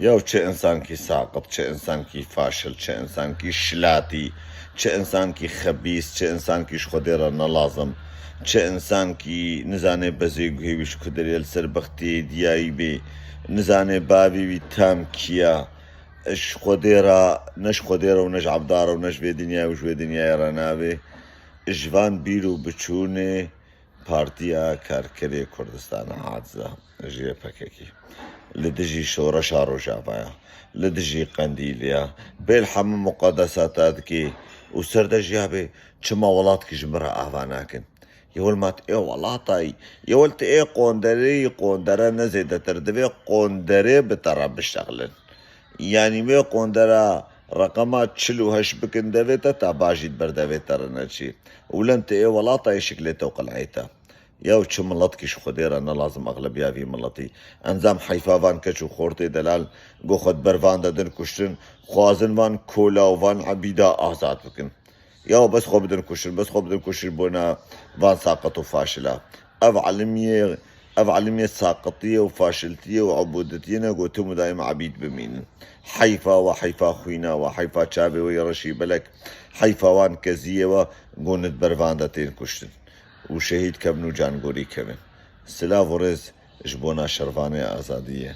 یا چه انسانکی ساقط، چه انسانکی فاشل، چه انسانکی شلاتی، چه انسانکی خبیث، چه انسانکیش خودی را نلازم، چه انسانکی نزانێ بەزێ گوێویش کودرێل سەربەختی دیایی بێ، نزانێ باویوی تام کیە، اش خودێرە نەش خودێرە و نەش عەبدارە و نەش وێ دنیای و ژوێ دنیایە ناوێ ژوان بیر و بچوونێ پارتیا کارکرێ کوردستانە عاجزە ژێپەکێکی لە دژی شۆڕەشا ڕۆژاوایە لە دژی قەندیلەیە بێل هەموو مقەدەساتە دکێ و سەردەژیا بێ چما وڵاتکیش مرە ئاوا ناکەن یەوەلمات ئێ وڵاتایی یەوەلتە ئێ قۆندەرەی قۆندەرە نەزێدەتر دەبێ قۆندەرێ بتەڕە بشتەغلن یعنی وێ قۆندەرە ڕقەما 48 بکن دەوێتە تا باشیت بەردەوێتەرە نەچی ولەنتە ئێ وڵاتایشک لێتەوە قەلعیتە یا چ مڵەتکیش خودێرە نەلازم ئەغلبیاوی مڵەتی ئەنجام حیفاوان کەچ و خۆرتێ دەلال گۆخت بەروان دەدن کوشتن خوازنوان کۆلاوان عەبیدا ئازاد بکن یا بەس خۆ بدن کوشتن بەس خۆ بدن کوشتن بۆنە وان ساقەت و فاشلە ئەڤ عەلمیە ساقەتیە و فاشلتیە و عەبودەتیە گۆتم و دایم عەبید بمینن حیفا و حیفا خویناوە حیفا چاوێەوەی ڕەشی بەلەک حیفاوان کەزیەوە گۆنت بەروان دەتێن کوشتن و شەهید کەبن و جانگۆری کەبن سلااو و ڕێز ژ بۆ ناشەروانێ ئازادیە